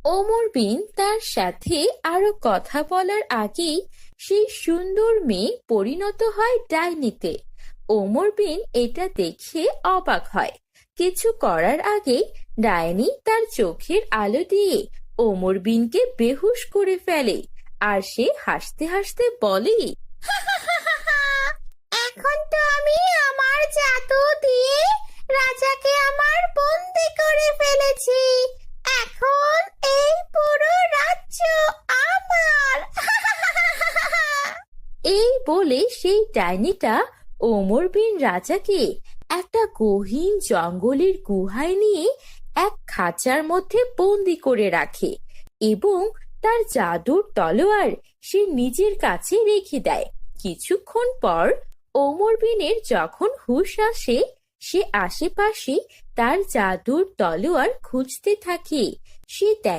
ওমর বিন তার সাথে আরো কথা বলার আগেই সেই সুন্দর মেয়ে পরিণত হয় ডাইনিতে। ওমর বিন এটা দেখে অবাক হয়। কিছু করার আগেই ডাইনি তার চোখের আলো দিয়ে ওমর বিনকে বেহুশ করে ফেলে। আর সে হাসতে হাসতে বলে, এখন তো আমি আমার জাদু দিয়ে রাজাকে আমার বন্দি করে ফেলেছি। এখন এই পুরো রাজ্য আমার। এই বলে সেই ডাইনিটা ওমর বিন রাজাকে একটা গহীন জঙ্গলের গুহায় নিয়ে এক খাঁচার মধ্যে বন্দি করে রাখে এবং তার জাদুর তলোয়ার সে নিজের কাছে রেখে দেয়। কিছুক্ষণ পর ওমর বিনের যখন হুঁশ আসে, সে আশেপাশে তার জাদুর তলোয়ার খুঁজতে থাকে। সে